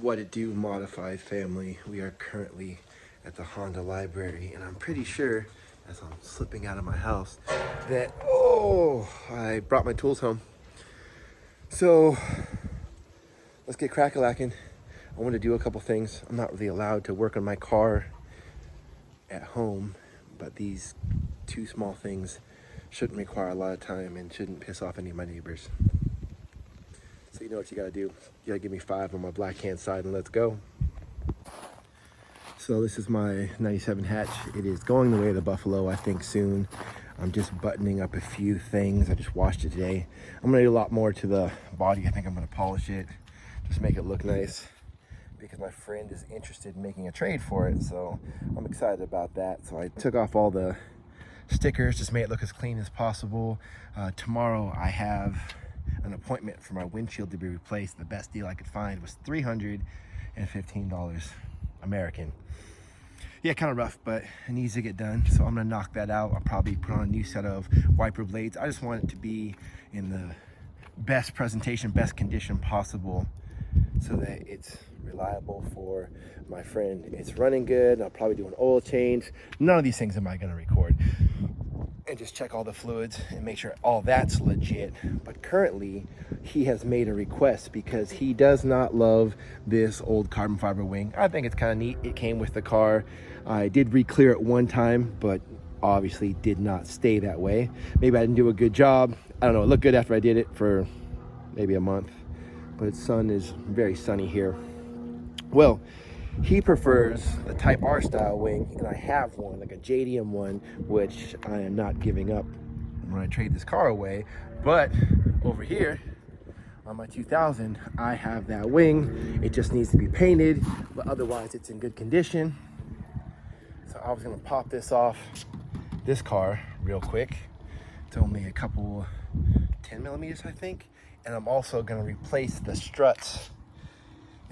What it do, modified family? We are currently at the Honda library, and I'm pretty sure, as I'm slipping out of my house, that I brought my tools home. So let's get crack-a-lacking. I want to do a couple things. I'm not really allowed to work on my car at home, but these two small things shouldn't require a lot of time and shouldn't piss off any of my neighbors. So you know what you gotta do. You gotta give me 5 on my black hand side and let's go. So this is my 97 hatch. It is going the way of the Buffalo, I think, soon. I'm just buttoning up a few things. I just washed it today. I'm gonna do a lot more to the body. I think I'm gonna polish it, just make it look nice, because my friend is interested in making a trade for it. So I'm excited about that. So I took off all the stickers, just made it look as clean as possible. Tomorrow I have an appointment for my windshield to be replaced. The best deal I could find was $315 American. Yeah, kind of rough, but it needs to get done. So I'm gonna knock that out. I'll probably put on a new set of wiper blades. I just want it to be in the best presentation, best condition possible, so that it's reliable for my friend. It's running good. I'll probably do an oil change. None of these things am I gonna record. And just check all the fluids and make sure all that's legit. But currently, he has made a request because he does not love this old carbon fiber wing. I think it's kind of neat. It came with the car. I did re-clear it one time, but obviously did not stay that way. Maybe I didn't do a good job. I don't know. It looked good after I did it for maybe a month, but the sun is very sunny here. Well, he prefers the Type R style wing, and I have one, like a JDM one, which I am not giving up when I trade this car away. But over here on my 2000, I have that wing. It just needs to be painted, but otherwise it's in good condition. So I was gonna pop this off this car real quick. It's only a couple 10 millimeters, I think. And I'm also gonna replace the struts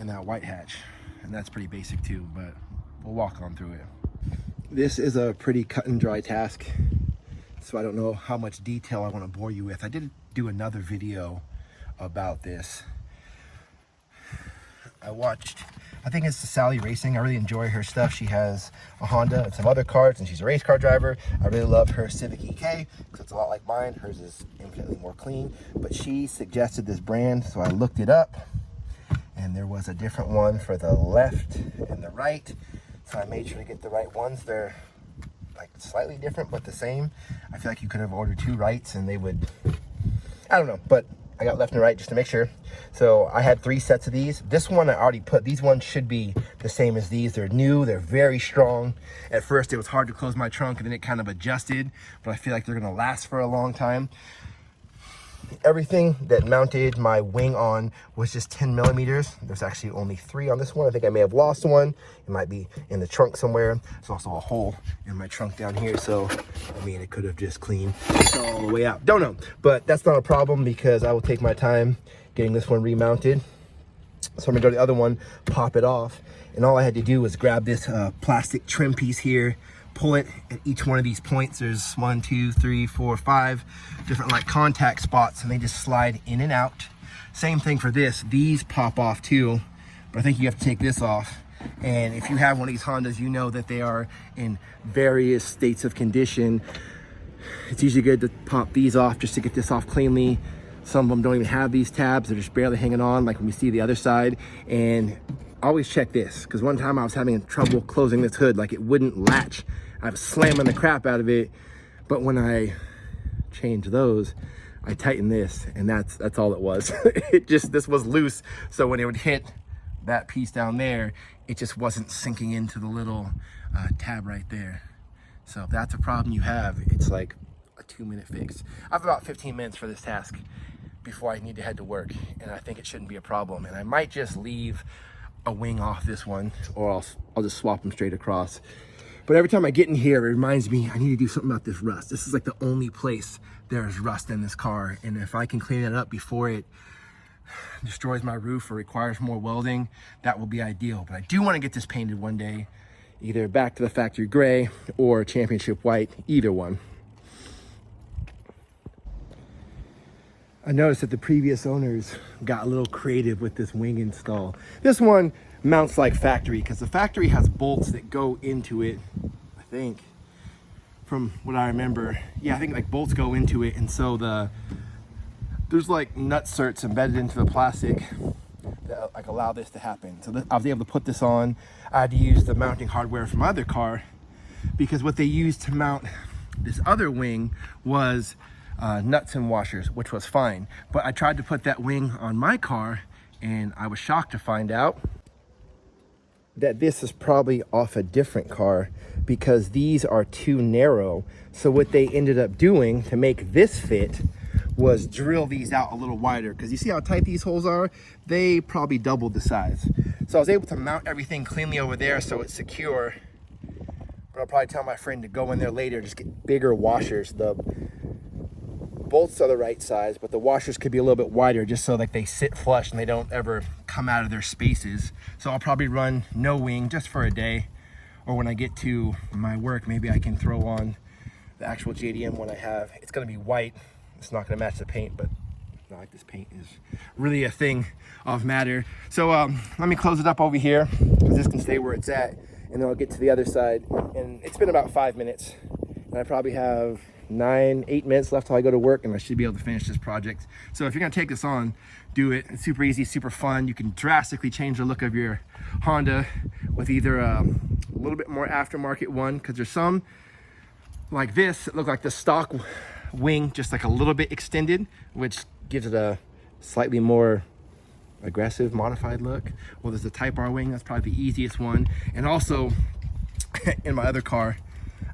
in that white hatch. And that's pretty basic too, but we'll walk on through it. This is a pretty cut and dry task, so I don't know how much detail I want to bore you with. I did do another video about this. I think it's Sally Racing. I really enjoy her stuff. She has a Honda and some other cars, and she's a race car driver. I really love her Civic EK because it's a lot like mine. Hers is infinitely more clean, but she suggested this brand, so I looked it up. And there was a different one for the left and the right. So I made sure to get the right ones. They're like slightly different, but the same. I feel like you could have ordered 2 rights and they would, I don't know, but I got left and right just to make sure. So I had 3 sets of these. This one I already put, these ones should be the same as these. They're new, they're very strong. At first it was hard to close my trunk and then it kind of adjusted, but I feel like they're gonna last for a long time. Everything that mounted my wing on was just 10 millimeters. There's actually only 3 on this one. I think I may have lost one. It might be in the trunk somewhere. There's also a hole in my trunk down here. So, I mean, it could have just cleaned all the way out. Don't know, but that's not a problem because I will take my time getting this one remounted. So I'm gonna go to the other one, pop it off. And all I had to do was grab this plastic trim piece here, pull it at each one of these points. There's 1, 2, 3, 4, 5 different like contact spots, and they just slide in and out. Same thing for this. These pop off too, but I think you have to take this off. And if you have one of these Hondas, you know that they are in various states of condition. It's usually good to pop these off just to get this off cleanly. Some of them don't even have these tabs. They're just barely hanging on, like when we see the other side. And always check this, because one time I was having trouble closing this hood, like it wouldn't latch. I was slamming the crap out of it, but when I changed those, I tightened this, and that's all it was. This was loose, so when it would hit that piece down there, it just wasn't sinking into the little tab right there. So if that's a problem you have, it's like a 2-minute fix. I have about 15 minutes for this task before I need to head to work, and I think it shouldn't be a problem. And I might just leave a wing off this one, or I'll just swap them straight across. But every time I get in here, it reminds me I need to do something about this rust. This is like the only place there's rust in this car, and if I can clean it up before it destroys my roof or requires more welding, that will be ideal. But I do want to get this painted one day, either back to the factory gray or championship white, either one. I noticed that the previous owners got a little creative with this wing install. This one mounts like factory because the factory has bolts that go into it, I think, from what I remember. Yeah, I think like bolts go into it, and so there's like nut certs embedded into the plastic that like allow this to happen. So I was able to put this on. I had to use the mounting hardware from my other car because what they used to mount this other wing was nuts and washers, which was fine. But I tried to put that wing on my car and I was shocked to find out that this is probably off a different car because these are too narrow. So what they ended up doing to make this fit was drill these out a little wider, because you see how tight these holes are? They probably doubled the size. So I was able to mount everything cleanly over there so it's secure. But I'll probably tell my friend to go in there later, just get bigger washers. The bolts are the right size, but the washers could be a little bit wider just so like they sit flush and they don't ever come out of their spaces. So I'll probably run no wing just for a day, or when I get to my work, maybe I can throw on the actual JDM one I have. It's gonna be white. It's not gonna match the paint, but not like this paint is really a thing of matter. So let me close it up over here because this can stay where it's at, and then I'll get to the other side. And it's been about 5 minutes, and I probably have 8 minutes left till I go to work, and I should be able to finish this project. So if you're gonna take this on, do it. It's super easy, super fun. You can drastically change the look of your Honda with either a little bit more aftermarket one, because there's some like this that look like the stock wing, just like a little bit extended, which gives it a slightly more aggressive modified look. Well, there's the Type R wing, that's probably the easiest one. And also in my other car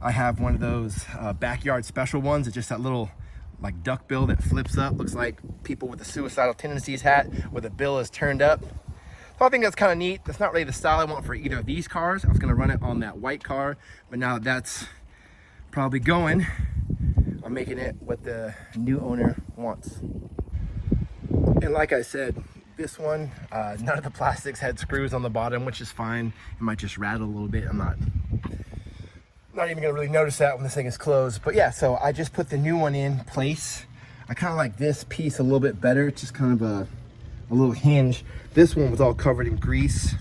I have one of those backyard special ones. It's just that little like duck bill that flips up, looks like people with the suicidal tendencies hat where the bill is turned up. So I think that's kind of neat. That's not really the style I want for either of these cars. I was going to run it on that white car, but now that's probably going, I'm making it what the new owner wants. And like I said, this one, none of the plastics had screws on the bottom, which is fine. It might just rattle a little bit. I'm not even gonna really notice that when this thing is closed. But yeah, so I just put the new one in place. I kind of like this piece a little bit better. It's just kind of a little hinge. This one was all covered in grease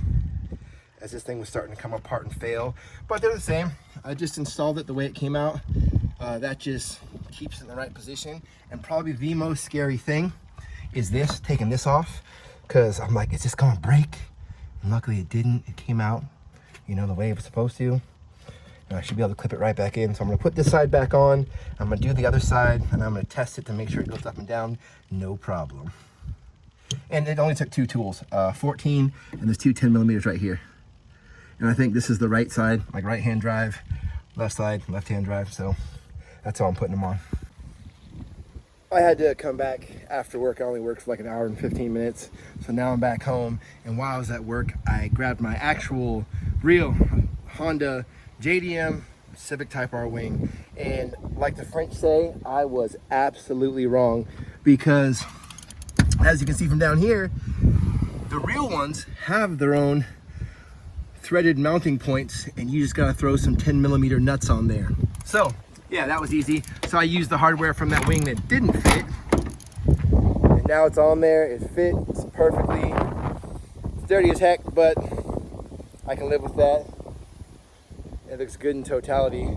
as this thing was starting to come apart and fail. But they're the same. I just installed it the way it came out. That just keeps it in the right position. And probably the most scary thing is this, taking this off, because I'm like, is this gonna break? And luckily it didn't. It came out, you know, the way it was supposed to. And I should be able to clip it right back in. So I'm gonna put this side back on. I'm gonna do the other side, and I'm gonna test it to make sure it goes up and down. No problem. And it only took 2 tools, 14, and there's 2 10mm right here. And I think this is the right side, like right-hand drive, left side, left-hand drive. So that's how I'm putting them on. I had to come back after work. I only worked for like an hour and 15 minutes. So now I'm back home. And while I was at work, I grabbed my actual real Honda JDM Civic Type R wing. And like the French say, I was absolutely wrong, because as you can see from down here, the real ones have their own threaded mounting points, and you just gotta throw some 10mm nuts on there. So yeah, that was easy. So I used the hardware from that wing that didn't fit, and now it's on there. It fits perfectly. It's dirty as heck, but I can live with that. It looks good in totality.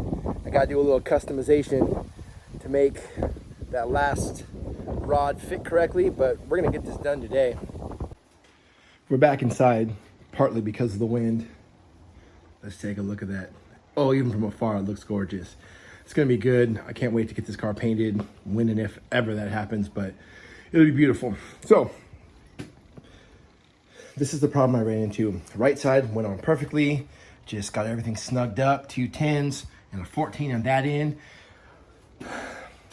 I gotta do a little customization to make that last rod fit correctly, but we're gonna get this done today. We're back inside, partly because of the wind. Let's take a look at that. Oh, even from afar, it looks gorgeous. It's gonna be good. I can't wait to get this car painted when and if ever that happens, but it'll be beautiful. So this is the problem I ran into. The right side went on perfectly, just got everything snugged up, 2 10s and a 14 on that end.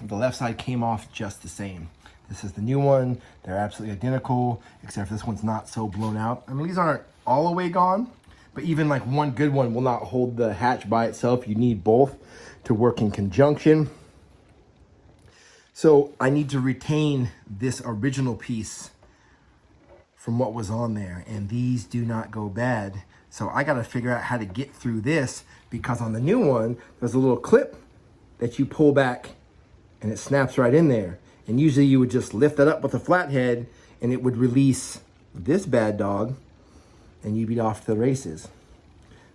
The left side came off just the same. This is the new one. They're absolutely identical, except for this one's not so blown out. I mean, these aren't all the way gone, but even like one good one will not hold the hatch by itself. You need both to work in conjunction. So I need to retain this original piece from what was on there, and these do not go bad. So I gotta figure out how to get through this, because on the new one, there's a little clip that you pull back and it snaps right in there. And usually you would just lift that up with a flathead and it would release this bad dog and you'd be off to the races.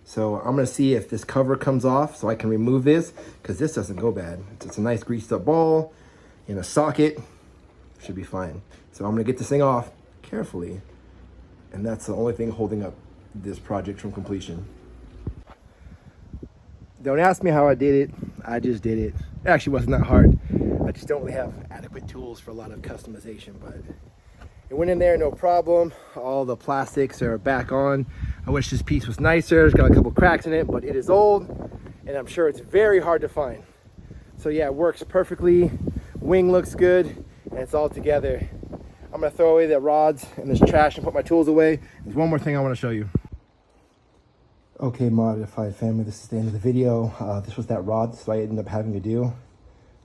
So I'm gonna see if this cover comes off so I can remove this, because this doesn't go bad. It's a nice greased up ball in a socket, should be fine. So I'm gonna get this thing off carefully, and that's the only thing holding up this project from completion. Don't ask me how I did it, I just did it. It actually wasn't that hard. I just don't really have adequate tools for a lot of customization, but it went in there no problem. All the plastics are back on. I wish this piece was nicer. It's got a couple cracks in it, but it is old and I'm sure it's very hard to find. So yeah, it works perfectly. Wing looks good and it's all together. I'm gonna throw away the rods and this trash and put my tools away. There's one more thing I wanna show you. Okay, modified family, this is the end of the video. This was that rod, so I ended up having to do.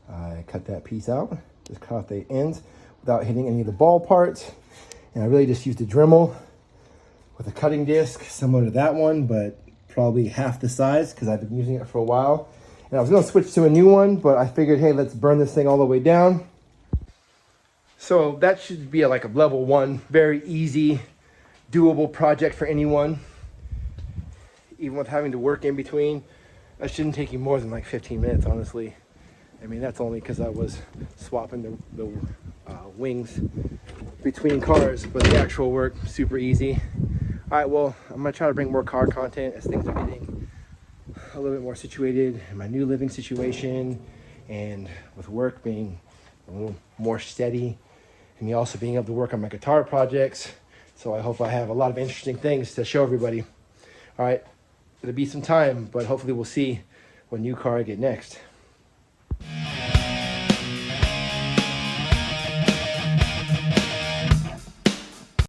I cut that piece out, just cut off the ends without hitting any of the ball parts. And I really just used a Dremel with a cutting disc similar to that one, but probably half the size because I've been using it for a while. And I was gonna switch to a new one, but I figured, hey, let's burn this thing all the way down. So that should be like a level 1, very easy, doable project for anyone. Even with having to work in between, that shouldn't take you more than like 15 minutes, honestly. I mean, that's only because I was swapping the wings between cars, but the actual work, super easy. All right, well, I'm gonna try to bring more car content as things are getting a little bit more situated in my new living situation, and with work being a little more steady, and me also being able to work on my guitar projects. So I hope I have a lot of interesting things to show everybody. All right, it'll be some time, but hopefully we'll see what new car I get next.